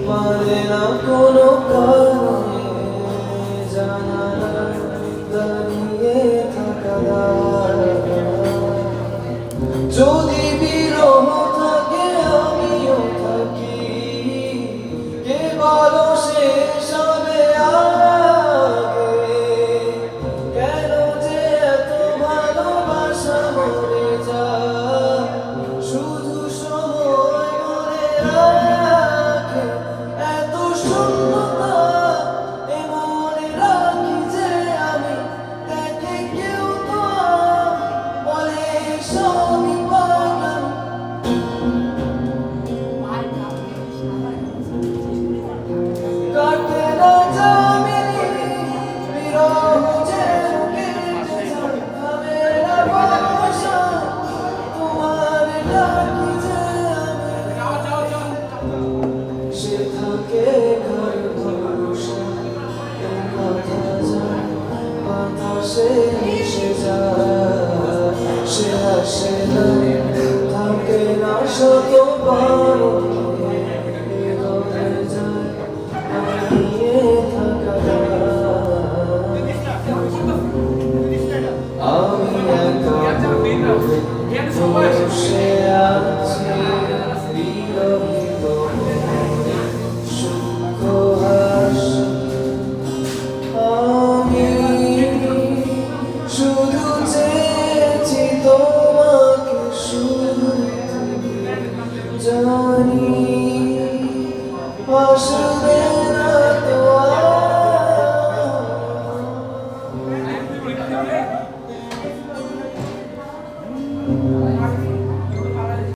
মানে না কোনো কারণে জানালার দাঁড়িয়ে থাকা যদি বিরহ থাকে আমিও থাকি কে বলো শেষ হবে আগে কেন যে এত ভালোবাসা মরে যায় শুধু সময় মনে রাখে এত শূন্যতা এ মনে রাখি যে আমি দেখে কেউ তো বলে সবই পাগল কাটে না যামিনী বিরহ যে কেটে যায় ভাবে না ভালোবাসা তোমার ডাকি যে আমি সে থাকে ঘর ভরসা এই কথা যায় বাতাসে মিশে যায় সে আসে না থাকে না শতবার হৃদয়ে যায় হারিয়ে থাকা আমি একা বসে আছি বিরহিত সূক্ষ্ম হাসি আমি শুধু চেয়েছি তোমাকে শুনতে জানি